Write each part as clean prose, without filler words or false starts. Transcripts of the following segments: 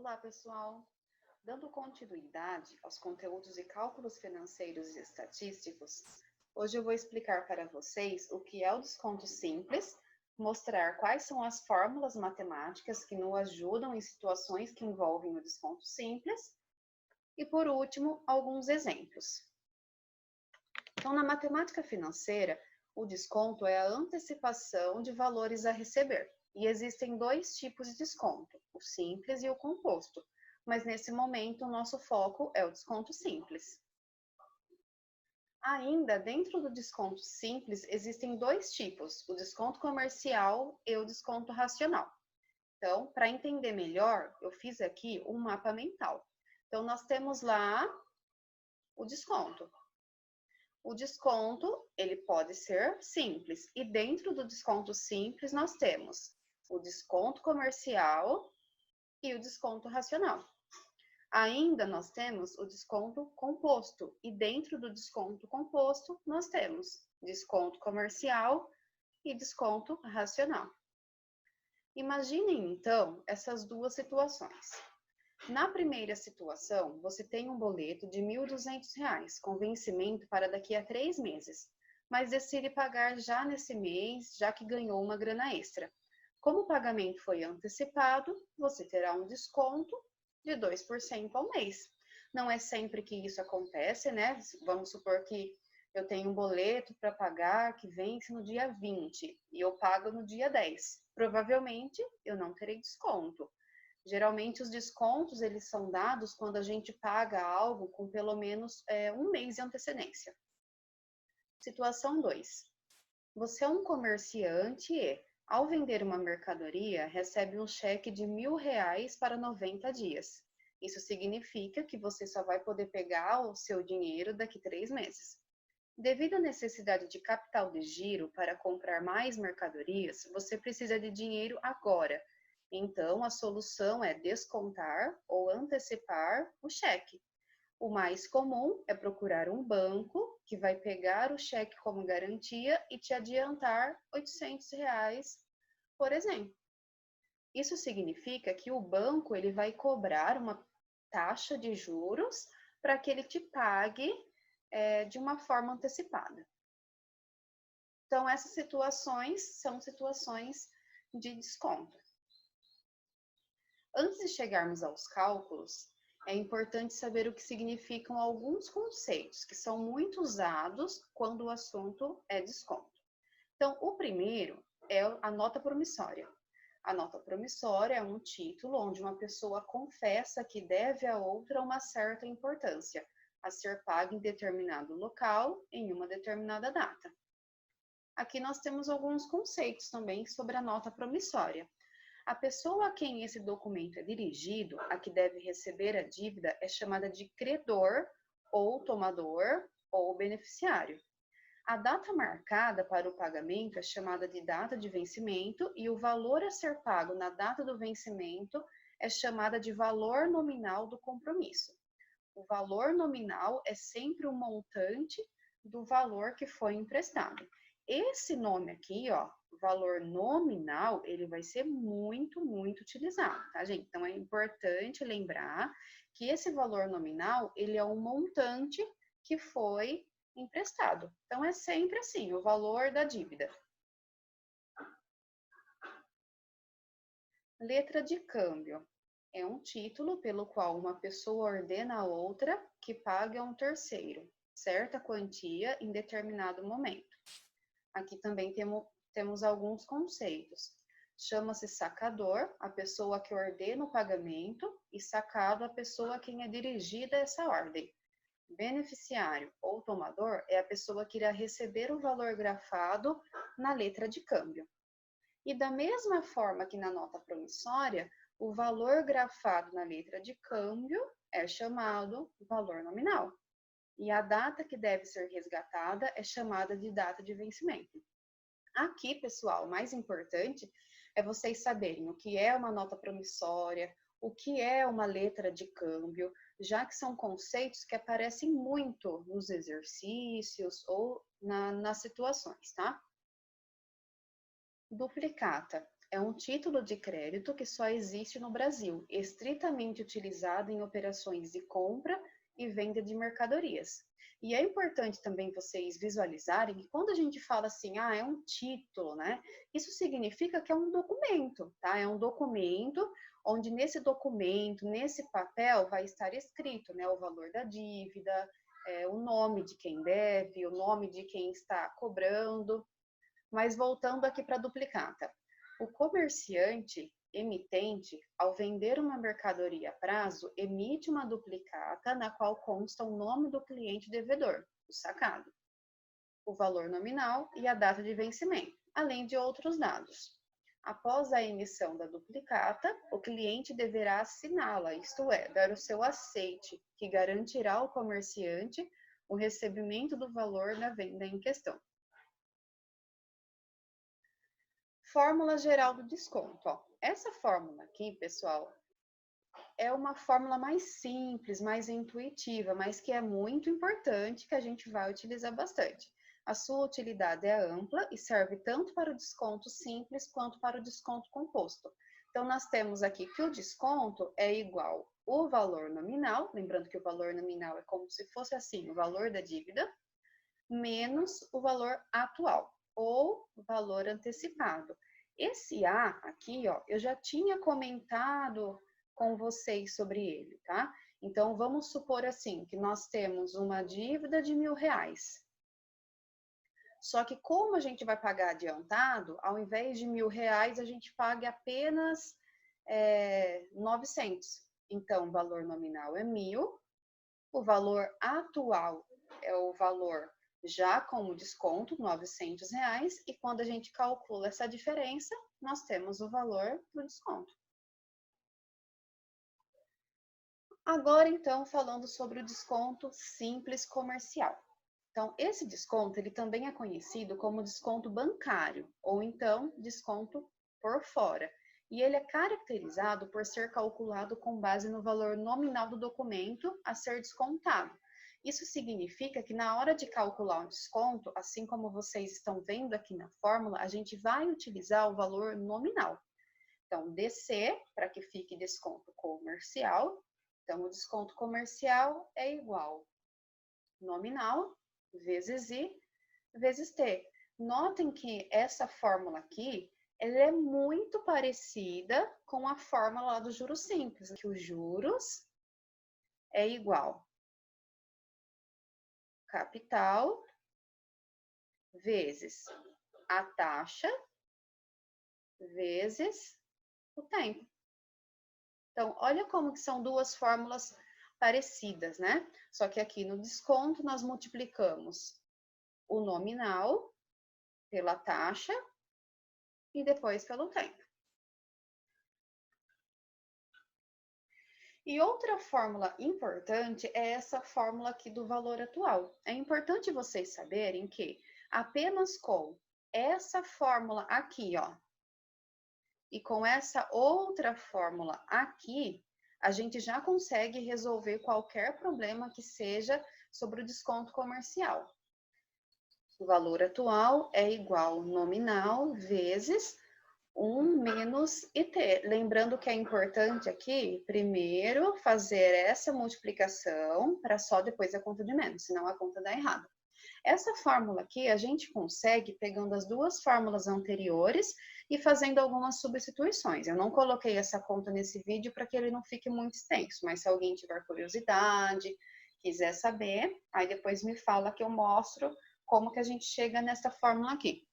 Olá, pessoal! Dando continuidade aos conteúdos de cálculos financeiros e estatísticos, hoje eu vou explicar para vocês o que é o desconto simples, mostrar quais são as fórmulas matemáticas que nos ajudam em situações que envolvem o desconto simples e, por último, alguns exemplos. Então, na matemática financeira, o desconto é a antecipação de valores a receber. E existem dois tipos de desconto, o simples e o composto. Mas nesse momento o nosso foco é o desconto simples. Ainda dentro do desconto simples existem dois tipos, o desconto comercial e o desconto racional. Então, para entender melhor, eu fiz aqui um mapa mental. Então, nós temos lá o desconto. O desconto, ele pode ser simples, e dentro do desconto simples nós temos o desconto comercial e o desconto racional. Ainda nós temos o desconto composto, e dentro do desconto composto nós temos desconto comercial e desconto racional. Imaginem então essas duas situações. Na primeira situação, você tem um boleto de R$ 1.200 com vencimento para daqui a 3 meses, mas decide pagar já nesse mês, já que ganhou uma grana extra. Como o pagamento foi antecipado, você terá um desconto de 2% ao mês. Não é sempre que isso acontece, né? Vamos supor que eu tenho um boleto para pagar que vence no dia 20 e eu pago no dia 10. Provavelmente eu não terei desconto. Geralmente os descontos eles são dados quando a gente paga algo com pelo menos um mês de antecedência. Situação 2. Você é um comerciante e, ao vender uma mercadoria, recebe um cheque de R$ 1.000 para 90 dias. Isso significa que você só vai poder pegar o seu dinheiro daqui a 3 meses. Devido à necessidade de capital de giro para comprar mais mercadorias, você precisa de dinheiro agora. Então, a solução é descontar ou antecipar o cheque. O mais comum é procurar um banco que vai pegar o cheque como garantia e te adiantar R$ 800, por exemplo. Isso significa que o banco ele vai cobrar uma taxa de juros para que ele te pague de uma forma antecipada. Então, essas situações são situações de desconto. Antes de chegarmos aos cálculos, é importante saber o que significam alguns conceitos que são muito usados quando o assunto é desconto. Então, o primeiro é a nota promissória. A nota promissória é um título onde uma pessoa confessa que deve a outra uma certa importância, a ser paga em determinado local, em uma determinada data. Aqui nós temos alguns conceitos também sobre a nota promissória. A pessoa a quem esse documento é dirigido, a que deve receber a dívida, é chamada de credor, ou tomador, ou beneficiário. A data marcada para o pagamento é chamada de data de vencimento e o valor a ser pago na data do vencimento é chamada de valor nominal do compromisso. O valor nominal é sempre o montante do valor que foi emprestado. Esse nome aqui, ó, valor nominal, ele vai ser muito utilizado, tá, gente? Então, é importante lembrar que esse valor nominal, ele é o montante que foi emprestado. Então, é sempre assim, o valor da dívida. Letra de câmbio. É um título pelo qual uma pessoa ordena a outra que pague a um terceiro certa quantia em determinado momento. Aqui também temos alguns conceitos. Chama-se sacador, a pessoa que ordena o pagamento, e sacado, a pessoa a quem é dirigida essa ordem. Beneficiário ou tomador é a pessoa que irá receber o valor grafado na letra de câmbio. E da mesma forma que na nota promissória, o valor grafado na letra de câmbio é chamado valor nominal. E a data que deve ser resgatada é chamada de data de vencimento. Aqui, pessoal, o mais importante é vocês saberem o que é uma nota promissória, o que é uma letra de câmbio, já que são conceitos que aparecem muito nos exercícios ou nas situações, tá? Duplicata é um título de crédito que só existe no Brasil, estritamente utilizado em operações de compra e venda de mercadorias. E é importante também vocês visualizarem que quando a gente fala assim, é um título, né? Isso significa que é um documento, tá? É um documento onde nesse documento, nesse papel, vai estar escrito, né, o valor da dívida, o nome de quem deve, o nome de quem está cobrando. Mas voltando aqui para a duplicata. O comerciante emitente, ao vender uma mercadoria a prazo, emite uma duplicata na qual consta o nome do cliente devedor, o sacado, o valor nominal e a data de vencimento, além de outros dados. Após a emissão da duplicata, o cliente deverá assiná-la, isto é, dar o seu aceite, que garantirá ao comerciante o recebimento do valor da venda em questão. Fórmula geral do desconto. Ó. Essa fórmula aqui, pessoal, é uma fórmula mais simples, mais intuitiva, mas que é muito importante, que a gente vai utilizar bastante. A sua utilidade é ampla e serve tanto para o desconto simples quanto para o desconto composto. Então, nós temos aqui que o desconto é igual ao valor nominal, lembrando que o valor nominal é como se fosse assim, o valor da dívida, menos o valor atual, ou valor antecipado. Esse A aqui, ó, eu já tinha comentado com vocês sobre ele, tá? Então, vamos supor assim, que nós temos uma dívida de R$1.000. Só que como a gente vai pagar adiantado, ao invés de R$1.000, a gente paga apenas 900. Então, o valor nominal é 1.000, o valor atual é o valor já com o desconto, R$900, e quando a gente calcula essa diferença, nós temos o valor do desconto. Agora, então, falando sobre o desconto simples comercial. Então, esse desconto, ele também é conhecido como desconto bancário, ou então desconto por fora. E ele é caracterizado por ser calculado com base no valor nominal do documento a ser descontado. Isso significa que na hora de calcular o desconto, assim como vocês estão vendo aqui na fórmula, a gente vai utilizar o valor nominal. Então, DC, para que fique desconto comercial. Então, o desconto comercial é igual nominal vezes I vezes T. Notem que essa fórmula aqui, ela é muito parecida com a fórmula lá do juros simples, que os juros é igual capital vezes a taxa vezes o tempo. Então, olha como que são duas fórmulas parecidas, né? Só que aqui no desconto nós multiplicamos o nominal pela taxa e depois pelo tempo. E outra fórmula importante é essa fórmula aqui do valor atual. É importante vocês saberem que apenas com essa fórmula aqui, ó, e com essa outra fórmula aqui, a gente já consegue resolver qualquer problema que seja sobre o desconto comercial. O valor atual é igual nominal vezes 1 menos IT. Lembrando que é importante aqui, primeiro, fazer essa multiplicação para só depois a conta de menos, senão a conta dá errado. Essa fórmula aqui a gente consegue pegando as duas fórmulas anteriores e fazendo algumas substituições. Eu não coloquei essa conta nesse vídeo para que ele não fique muito extenso, mas se alguém tiver curiosidade, quiser saber, aí depois me fala que eu mostro como que a gente chega nessa fórmula aqui.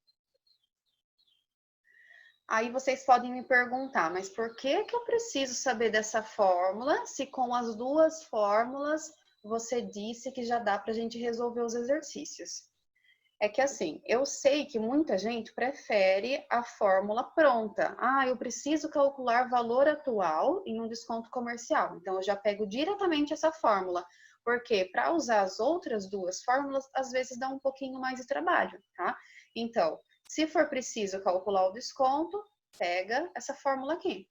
Aí vocês podem me perguntar, mas por que que eu preciso saber dessa fórmula se com as duas fórmulas você disse que já dá para a gente resolver os exercícios? É que assim, eu sei que muita gente prefere a fórmula pronta. Eu preciso calcular valor atual em um desconto comercial. Então, eu já pego diretamente essa fórmula. Porque para usar as outras duas fórmulas, às vezes dá um pouquinho mais de trabalho, tá? Então, se for preciso calcular o desconto, pega essa fórmula aqui.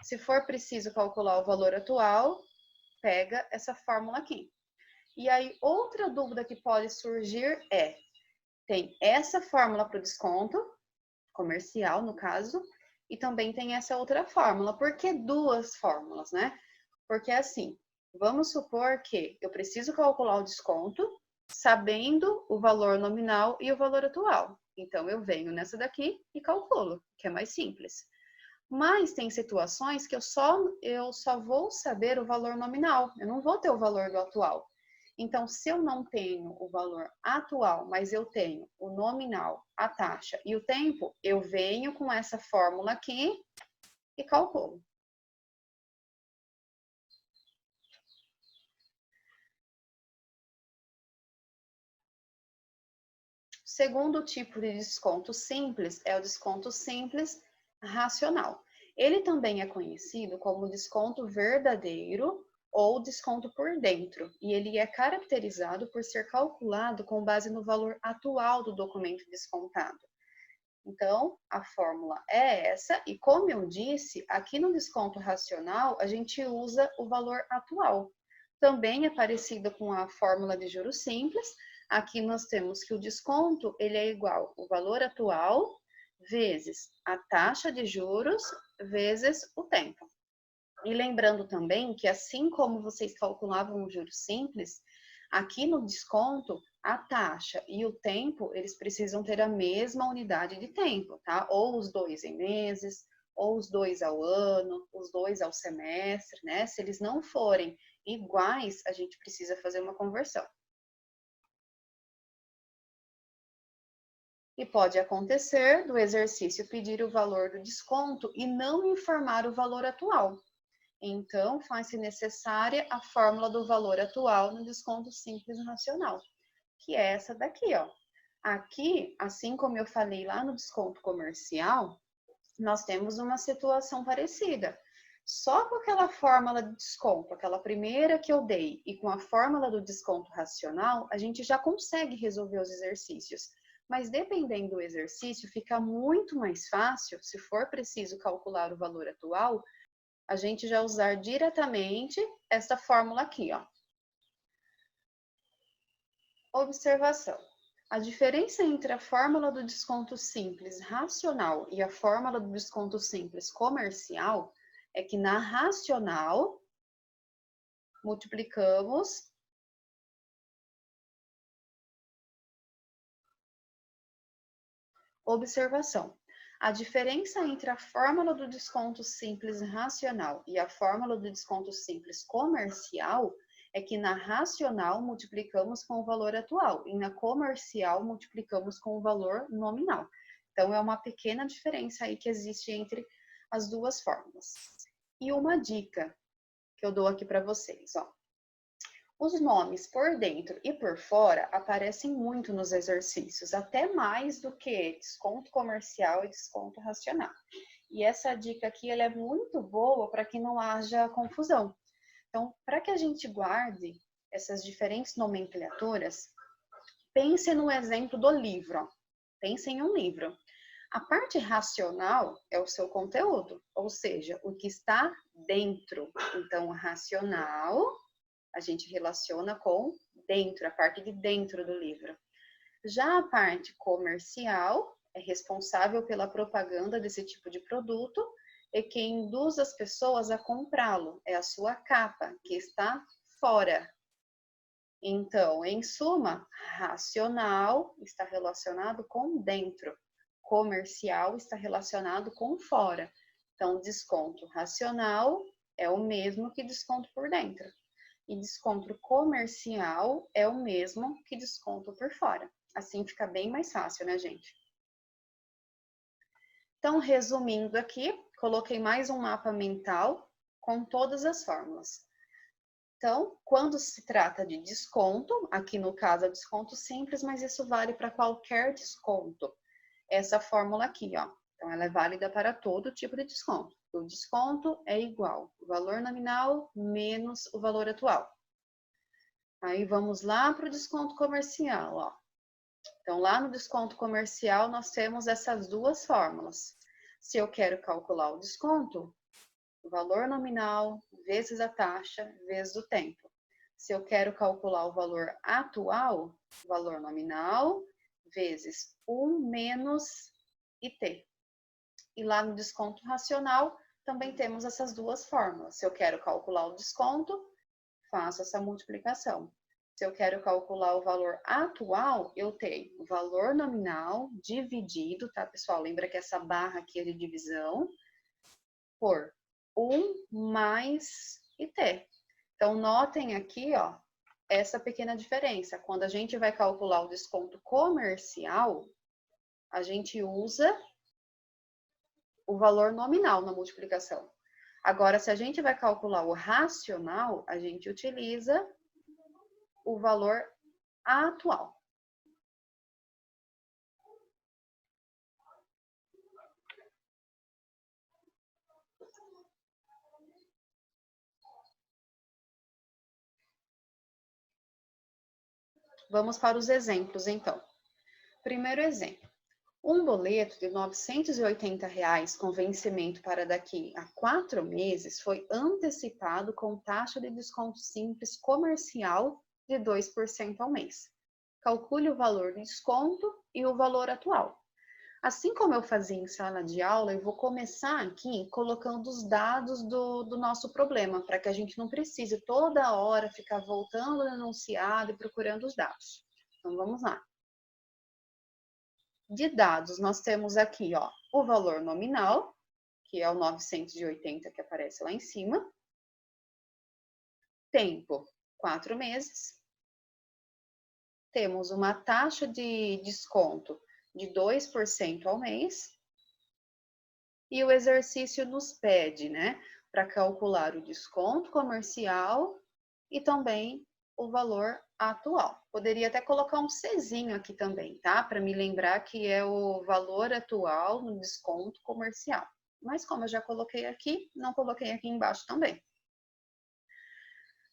Se for preciso calcular o valor atual, pega essa fórmula aqui. E aí, outra dúvida que pode surgir tem essa fórmula para o desconto, comercial no caso, e também tem essa outra fórmula. Por que duas fórmulas, né? Porque assim, vamos supor que eu preciso calcular o desconto sabendo o valor nominal e o valor atual. Então, eu venho nessa daqui e calculo, que é mais simples. Mas tem situações que eu só vou saber o valor nominal, eu não vou ter o valor do atual. Então, se eu não tenho o valor atual, mas eu tenho o nominal, a taxa e o tempo, eu venho com essa fórmula aqui e calculo. O segundo tipo de desconto simples é o desconto simples racional. Ele também é conhecido como desconto verdadeiro ou desconto por dentro, e ele é caracterizado por ser calculado com base no valor atual do documento descontado. Então, a fórmula é essa, e como eu disse, aqui no desconto racional, a gente usa o valor atual. Também é parecido com a fórmula de juros simples. Aqui nós temos que o desconto, ele é igual ao valor atual vezes a taxa de juros vezes o tempo. E lembrando também que assim como vocês calculavam o juros simples, aqui no desconto, a taxa e o tempo, eles precisam ter a mesma unidade de tempo, tá? Ou os dois em meses, ou os dois ao ano, os dois ao semestre, né? Se eles não forem iguais, a gente precisa fazer uma conversão. E pode acontecer do exercício pedir o valor do desconto e não informar o valor atual. Então, faz-se necessária a fórmula do valor atual no desconto simples racional, que é essa daqui, ó. Aqui, assim como eu falei lá no desconto comercial, nós temos uma situação parecida. Só com aquela fórmula de desconto, aquela primeira que eu dei, e com a fórmula do desconto racional, a gente já consegue resolver os exercícios. Mas dependendo do exercício, fica muito mais fácil, se for preciso calcular o valor atual, a gente já usar diretamente esta fórmula aqui, ó. Observação. A diferença entre a fórmula do desconto simples racional e a fórmula do desconto simples comercial é que na racional multiplicamos observação. A diferença entre a fórmula do desconto simples racional e a fórmula do desconto simples comercial é que na racional multiplicamos com o valor atual e na comercial multiplicamos com o valor nominal. Então, é uma pequena diferença aí que existe entre as duas fórmulas. E uma dica que eu dou aqui para vocês, ó. Os nomes por dentro e por fora aparecem muito nos exercícios, até mais do que desconto comercial e desconto racional. E essa dica aqui ela é muito boa para que não haja confusão. Então, para que a gente guarde essas diferentes nomenclaturas, pense no exemplo do livro. Ó. Pense em um livro. A parte racional é o seu conteúdo, ou seja, o que está dentro. Então, racional a gente relaciona com dentro, a parte de dentro do livro. Já a parte comercial é responsável pela propaganda desse tipo de produto e quem induz as pessoas a comprá-lo. É a sua capa, que está fora. Então, em suma, racional está relacionado com dentro, comercial está relacionado com fora. Então, desconto racional é o mesmo que desconto por dentro. E desconto comercial é o mesmo que desconto por fora. Assim fica bem mais fácil, né, gente? Então, resumindo aqui, coloquei mais um mapa mental com todas as fórmulas. Então, quando se trata de desconto, aqui no caso é desconto simples, mas isso vale para qualquer desconto. Essa fórmula aqui, ó. Então, ela é válida para todo tipo de desconto. O desconto é igual o valor nominal menos o valor atual. Aí vamos lá para o desconto comercial, ó. Então, lá no desconto comercial, nós temos essas duas fórmulas. Se eu quero calcular o desconto, o valor nominal vezes a taxa vezes o tempo. Se eu quero calcular o valor atual, valor nominal vezes 1 menos IT. E lá no desconto racional, também temos essas duas fórmulas. Se eu quero calcular o desconto, faço essa multiplicação. Se eu quero calcular o valor atual, eu tenho o valor nominal dividido, tá, pessoal? Lembra que essa barra aqui é de divisão, por 1 mais IT. Então, notem aqui, ó, essa pequena diferença. Quando a gente vai calcular o desconto comercial, a gente usa o valor nominal na multiplicação. Agora, se a gente vai calcular o racional, a gente utiliza o valor atual. Vamos para os exemplos, então. Primeiro exemplo. Um boleto de R$ 980 com vencimento para daqui a 4 meses foi antecipado com taxa de desconto simples comercial de 2% ao mês. Calcule o valor do desconto e o valor atual. Assim como eu fazia em sala de aula, eu vou começar aqui colocando os dados do nosso problema, para que a gente não precise toda hora ficar voltando no enunciado e procurando os dados. Então, vamos lá. De dados, nós temos aqui, ó, o valor nominal, que é o 980 que aparece lá em cima. Tempo, 4 meses. Temos uma taxa de desconto de 2% ao mês. E o exercício nos pede, né, para calcular o desconto comercial e também o valor atual. Poderia até colocar um Czinho aqui também, tá? Para me lembrar que é o valor atual no desconto comercial. Mas como eu já coloquei aqui, não coloquei aqui embaixo também.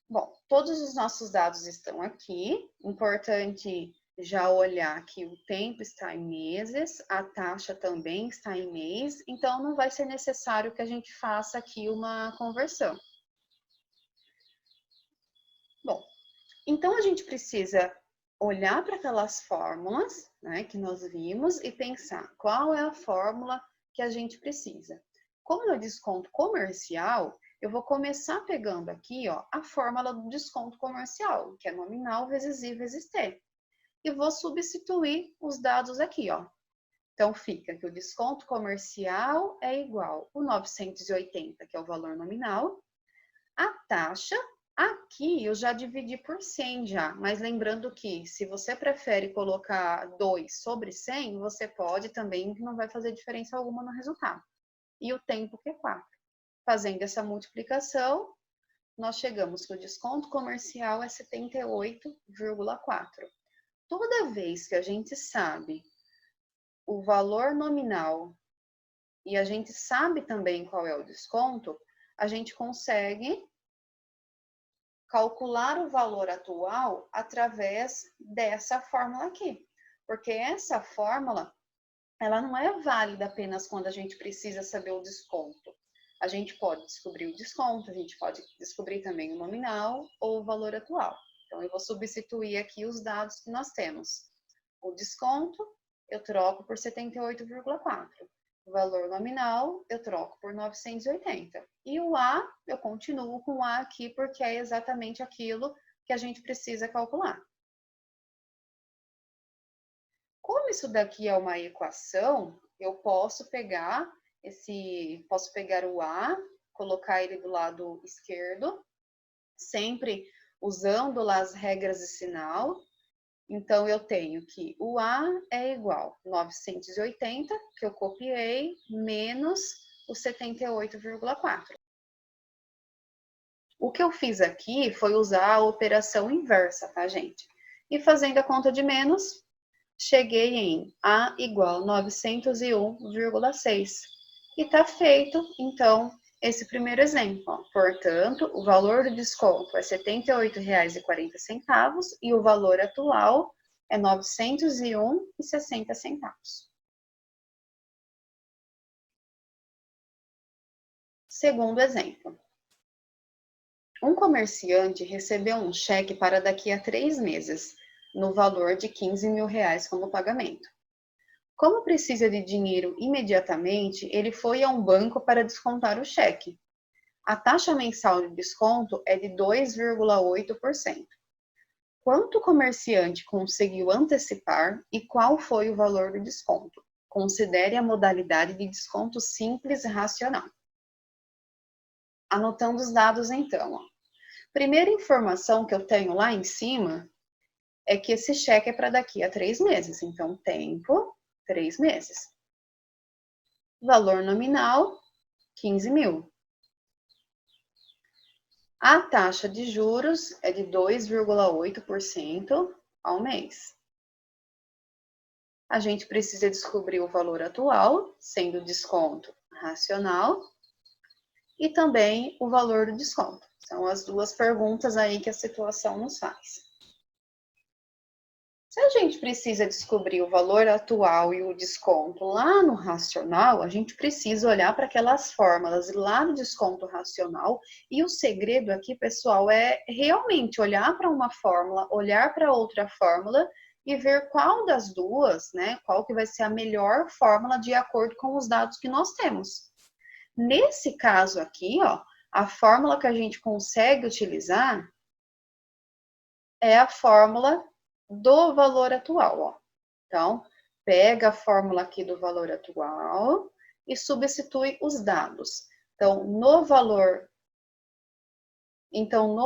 Bom, todos os nossos dados estão aqui. Importante já olhar que o tempo está em meses, a taxa também está em mês, então não vai ser necessário que a gente faça aqui uma conversão. Bom, então a gente precisa olhar para aquelas fórmulas, né, que nós vimos e pensar qual é a fórmula que a gente precisa. Como no desconto comercial, eu vou começar pegando aqui, ó, a fórmula do desconto comercial, que é nominal vezes I vezes T. E vou substituir os dados aqui, ó. Então, fica que o desconto comercial é igual ao 980, que é o valor nominal. A taxa, aqui eu já dividi por 100 já, mas lembrando que se você prefere colocar 2 sobre 100, você pode também, que não vai fazer diferença alguma no resultado. E o tempo que é 4. Fazendo essa multiplicação, nós chegamos que o desconto comercial é 78,4. Toda vez que a gente sabe o valor nominal e a gente sabe também qual é o desconto, a gente consegue calcular o valor atual através dessa fórmula aqui. Porque essa fórmula, ela não é válida apenas quando a gente precisa saber o desconto. A gente pode descobrir o desconto, a gente pode descobrir também o nominal ou o valor atual. Então, eu vou substituir aqui os dados que nós temos. O desconto, eu troco por 78,4. O valor nominal, eu troco por 980. E o A, eu continuo com o A aqui, porque é exatamente aquilo que a gente precisa calcular. Como isso daqui é uma equação, eu posso pegar o A, colocar ele do lado esquerdo, sempre usando lá as regras de sinal. Então, eu tenho que o A é igual a 980, que eu copiei, menos o 78,4. O que eu fiz aqui foi usar a operação inversa, tá, gente? E fazendo a conta de menos, cheguei em A igual a 901,6. E tá feito, então, esse primeiro exemplo. Ó. Portanto, o valor do desconto é R$ 78,40 e o valor atual é R$ 901,60. Segundo exemplo. Um comerciante recebeu um cheque para daqui a 3 meses, no valor de R$ 15 mil como pagamento. Como precisa de dinheiro imediatamente, ele foi a um banco para descontar o cheque. A taxa mensal de desconto é de 2,8%. Quanto o comerciante conseguiu antecipar e qual foi o valor do desconto? Considere a modalidade de desconto simples e racional. Anotando os dados então. Primeira informação que eu tenho lá em cima é que esse cheque é para daqui a 3 meses. Então, tempo, 3 meses. Valor nominal, 15 mil. A taxa de juros é de 2,8% ao mês. A gente precisa descobrir o valor atual, sendo o desconto racional, e também o valor do desconto. São as duas perguntas aí que a situação nos faz. Se a gente precisa descobrir o valor atual e o desconto lá no racional, a gente precisa olhar para aquelas fórmulas lá no desconto racional. E o segredo aqui, pessoal, é realmente olhar para uma fórmula, olhar para outra fórmula e ver qual das duas, né, qual que vai ser a melhor fórmula de acordo com os dados que nós temos. Nesse caso aqui, ó, a fórmula que a gente consegue utilizar é a fórmula do valor atual, ó. Então, pega a fórmula aqui do valor atual e substitui os dados. Então, no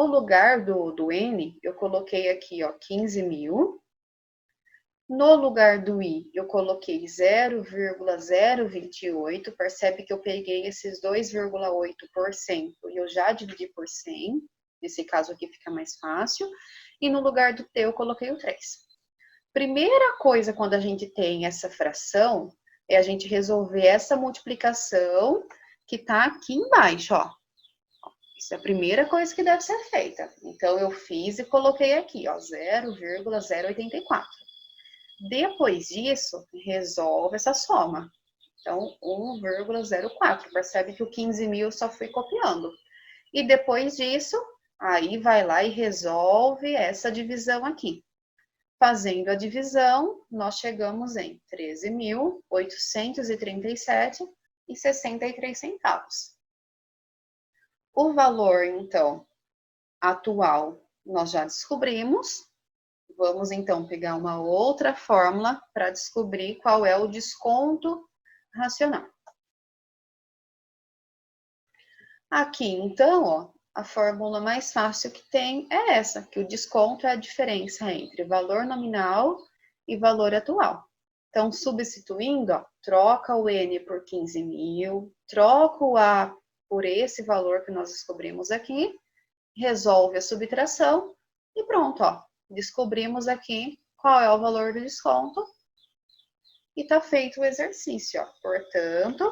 lugar do N, eu coloquei aqui, ó, 15 mil. No lugar do I, eu coloquei 0,028. Percebe que eu peguei esses 2,8% e eu já dividi por 100. Nesse caso aqui fica mais fácil. E no lugar do T, eu coloquei o 3. Primeira coisa quando a gente tem essa fração é a gente resolver essa multiplicação que está aqui embaixo, ó. Isso é a primeira coisa que deve ser feita. Então, eu fiz e coloquei aqui, ó, 0,084. Depois disso, resolve essa soma. Então, 1,04. Percebe que o 15 mil só fui copiando. E depois disso, aí vai lá e resolve essa divisão aqui. Fazendo a divisão, nós chegamos em 13.837,63 centavos. O valor, então, atual, nós já descobrimos. Vamos, então, pegar uma outra fórmula para descobrir qual é o desconto racional. Aqui, então, ó, a fórmula mais fácil que tem é essa, que o desconto é a diferença entre valor nominal e valor atual. Então, substituindo, ó, troca o N por 15 mil, troca o A por esse valor que nós descobrimos aqui, resolve a subtração e pronto, ó, descobrimos aqui qual é o valor do desconto e está feito o exercício, ó. Portanto,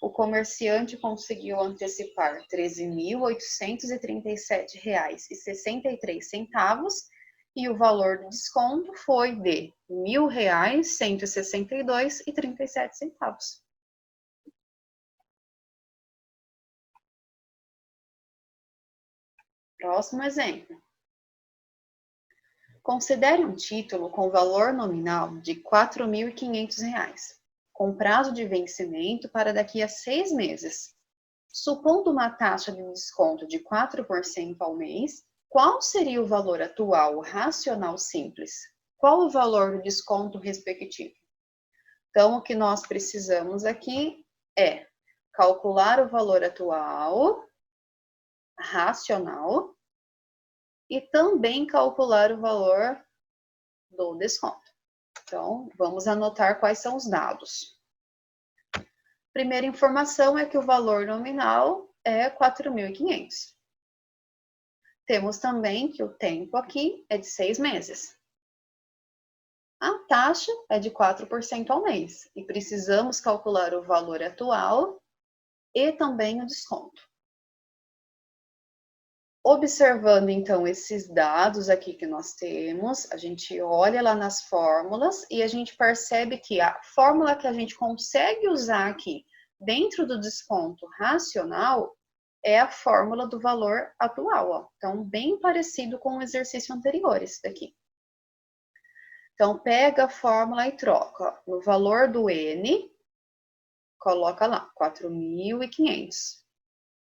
o comerciante conseguiu antecipar R$ 13.837,63 e o valor do desconto foi de R$ 1.162,37. Próximo exemplo. Considere um título com valor nominal de R$ 4.500, com prazo de vencimento para daqui a 6 meses. Supondo uma taxa de desconto de 4% ao mês, qual seria o valor atual racional simples? Qual o valor do desconto respectivo? Então, o que nós precisamos aqui é calcular o valor atual racional e também calcular o valor do desconto. Então, vamos anotar quais são os dados. Primeira informação é que o valor nominal é 4.500. Temos também que o tempo aqui é de 6 meses. A taxa é de 4% ao mês e precisamos calcular o valor atual e também o desconto. Observando, então, esses dados aqui que nós temos, a gente olha lá nas fórmulas e a gente percebe que a fórmula que a gente consegue usar aqui dentro do desconto racional é a fórmula do valor atual, ó. Então, bem parecido com o exercício anterior, esse daqui. Então, pega a fórmula e troca. No valor do N, coloca lá, 4.500.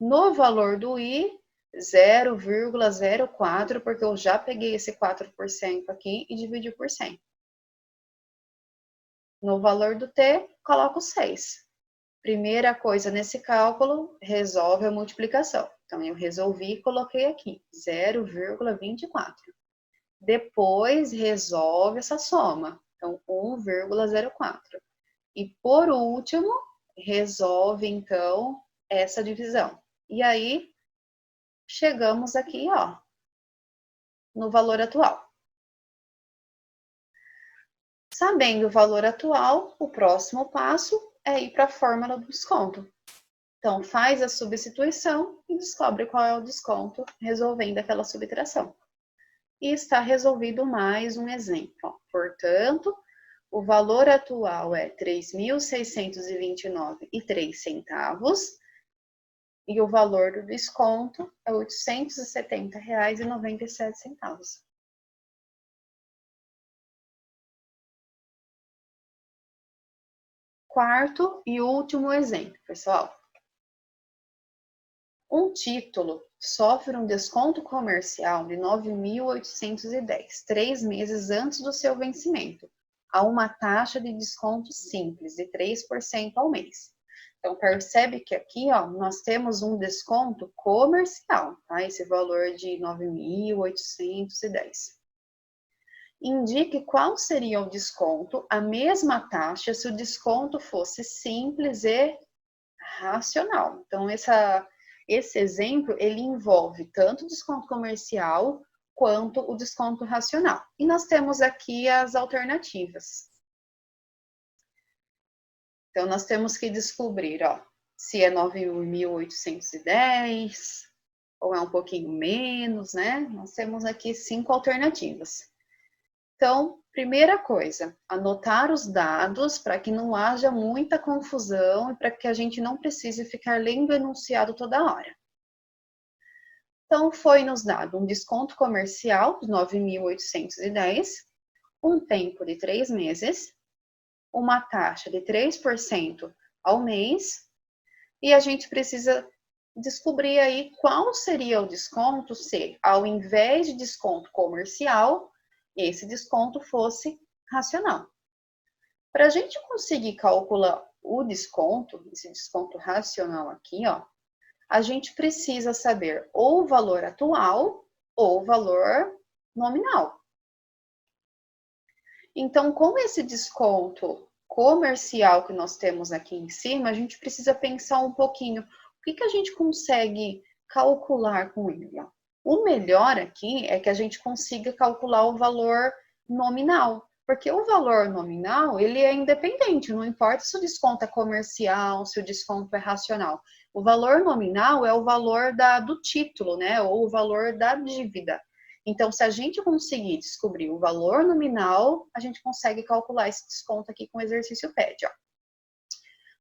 No valor do I, 0,04, porque eu já peguei esse 4% aqui e dividi por 100. No valor do T, coloco 6. Primeira coisa nesse cálculo, resolve a multiplicação. Então, eu resolvi e coloquei aqui, 0,24. Depois, resolve essa soma. Então, 1,04. E, por último, resolve, então, essa divisão. E aí, chegamos aqui, ó, no valor atual. Sabendo o valor atual, o próximo passo é ir para a fórmula do desconto. Então, faz a substituição e descobre qual é o desconto, resolvendo aquela subtração. E está resolvido mais um exemplo. Portanto, o valor atual é R$ 3.629,03 e o valor do desconto é R$ 870,97. Quarto e último exemplo, pessoal. Um título sofre um desconto comercial de 9.810, 3 meses antes do seu vencimento, a uma taxa de desconto simples de 3% ao mês. Então, percebe que aqui, ó, nós temos um desconto comercial, tá? Esse valor de 9.810. Indique qual seria o desconto, a mesma taxa, se o desconto fosse simples e racional. Então, esse exemplo, ele envolve tanto o desconto comercial quanto o desconto racional. E nós temos aqui as alternativas. Então, nós temos que descobrir, ó, se é 9.810 ou é um pouquinho menos, né? Nós temos aqui 5 alternativas. Então, primeira coisa, anotar os dados para que não haja muita confusão e para que a gente não precise ficar lendo o enunciado toda hora. Então, foi nos dado um desconto comercial de 9.810, um tempo de 3 meses, uma taxa de 3% ao mês, e a gente precisa descobrir aí qual seria o desconto se, ao invés de desconto comercial, esse desconto fosse racional. Para a gente conseguir calcular o desconto, esse desconto racional aqui, ó, a gente precisa saber ou o valor atual ou o valor nominal. Então, com esse desconto comercial que nós temos aqui em cima, a gente precisa pensar um pouquinho o que a gente consegue calcular com ele. Ó. O melhor aqui é que a gente consiga calcular o valor nominal, porque o valor nominal, ele é independente, não importa se o desconto é comercial, se o desconto é racional. O valor nominal é o valor do título, né, ou o valor da dívida. Então, se a gente conseguir descobrir o valor nominal, a gente consegue calcular esse desconto aqui com o exercício PED, ó.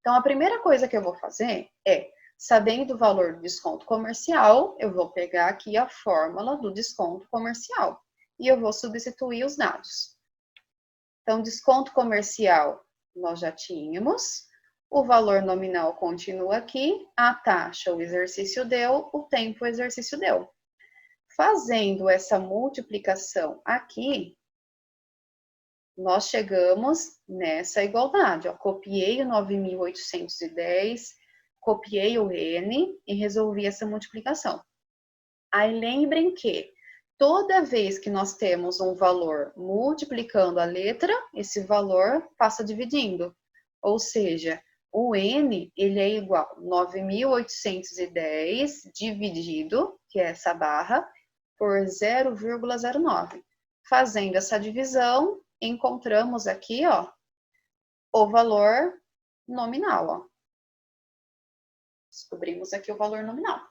Então, a primeira coisa que eu vou fazer é, sabendo o valor do desconto comercial, eu vou pegar aqui a fórmula do desconto comercial e eu vou substituir os dados. Então, desconto comercial nós já tínhamos, o valor nominal continua aqui, a taxa o exercício deu, o tempo o exercício deu. Fazendo essa multiplicação aqui, nós chegamos nessa igualdade. Ó. Copiei o 9.810, copiei o N e resolvi essa multiplicação. Aí lembrem que toda vez que nós temos um valor multiplicando a letra, esse valor passa dividindo. Ou seja, o N ele é igual a 9.810 dividido, que é essa barra, por 0,09. Fazendo essa divisão, encontramos aqui, ó, o valor nominal, ó. Descobrimos aqui o valor nominal.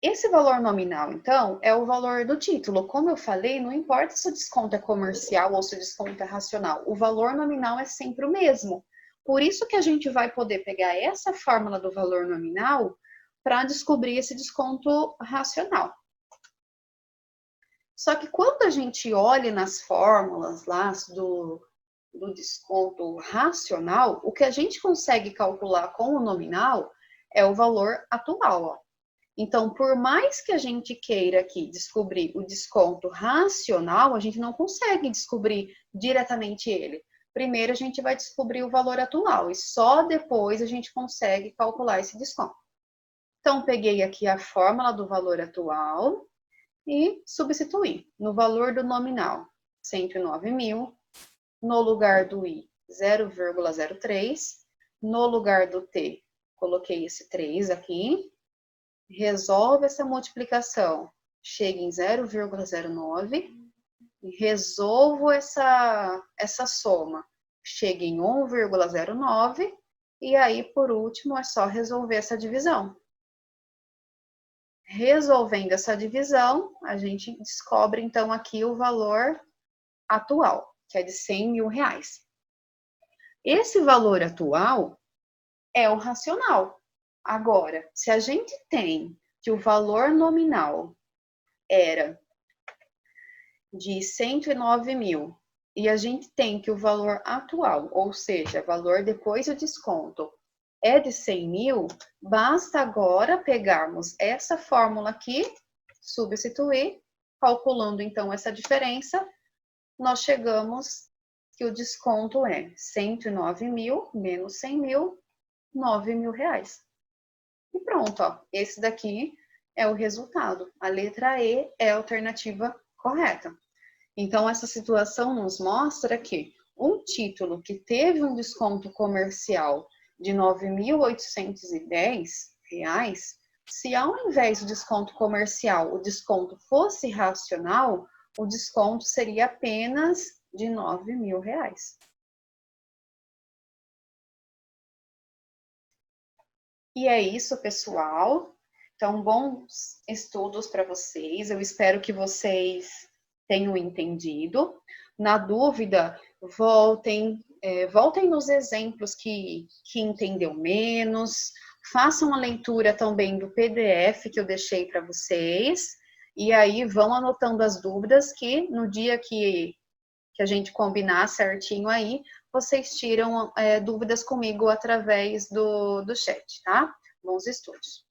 Esse valor nominal, então, é o valor do título. Como eu falei, não importa se o desconto é comercial ou se o desconto é racional, o valor nominal é sempre o mesmo. Por isso que a gente vai poder pegar essa fórmula do valor nominal para descobrir esse desconto racional. Só que quando a gente olha nas fórmulas lá do desconto racional, o que a gente consegue calcular com o nominal é o valor atual, ó. Então, por mais que a gente queira aqui descobrir o desconto racional, a gente não consegue descobrir diretamente ele. Primeiro, a gente vai descobrir o valor atual e só depois a gente consegue calcular esse desconto. Então, peguei aqui a fórmula do valor atual e substituí no valor do nominal, 109 mil, no lugar do I, 0,03, no lugar do T, coloquei esse 3 aqui, resolve essa multiplicação, chega em 0,09, resolvo essa soma, chega em 1,09, e aí, por último, é só resolver essa divisão. Resolvendo essa divisão, a gente descobre, então, aqui o valor atual, que é de 100 mil reais. Esse valor atual é o racional. Agora, se a gente tem que o valor nominal era de 109 mil e a gente tem que o valor atual, ou seja, valor depois do desconto, é de 100 mil, basta agora pegarmos essa fórmula aqui, substituir, calculando então essa diferença, nós chegamos que o desconto é 109 mil menos 100 mil, 9 mil reais. E pronto, ó, esse daqui é o resultado. A letra E é a alternativa correta. Então, essa situação nos mostra que um título que teve um desconto comercial de R$ 9.810, se ao invés do desconto comercial o desconto fosse racional, o desconto seria apenas de R$ 9.000. E é isso, pessoal. Então, bons estudos para vocês. Eu espero que vocês tenham entendido. Na dúvida, voltem nos exemplos que entendeu menos. Façam a leitura também do PDF que eu deixei para vocês. E aí vão anotando as dúvidas que no dia que a gente combinar certinho aí, vocês tiram dúvidas comigo através do chat, tá? Bons estudos!